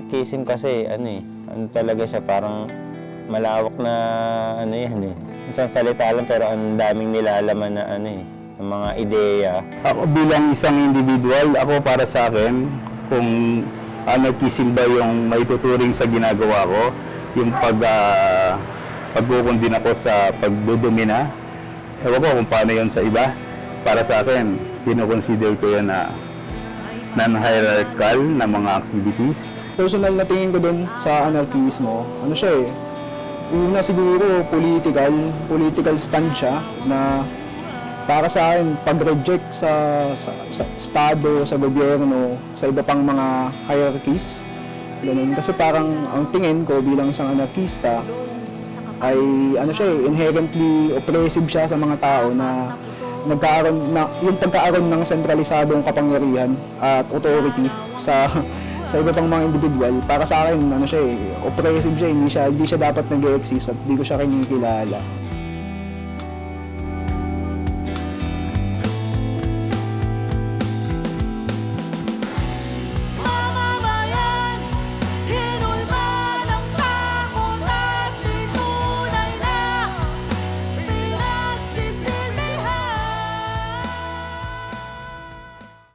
anarchism kasi ano talaga siya, parang malawak na ano yan eh. Isang salita lang pero ang daming nilalaman na ng mga ideya. Ako bilang isang individual, ako para sa akin, kung anarchism ba yung maituturing sa ginagawa ko, yung pagkukundin ako sa pagdudumina, ewan ko kung paano yun sa iba. Para sa akin, kinukonsider ko yan na non-hierarchical na mga activities. Personal na tingin ko dun sa anarchismo, ano siya eh, una siguro political stand siya na para sa akin pag-reject sa estado, sa gobyerno, sa iba pang mga hierarchies. Ganun. Kasi parang ang tingin ko bilang isang anarkista ay ano siya eh, inherently oppressive siya sa mga tao na yung pagkaaroon ng sentralisadong kapangyarihan at authority sa iba pang mga individual. Para sa akin ano siya eh, oppressive siya, hindi siya dapat nag-exist at hindi ko siya kinikilala.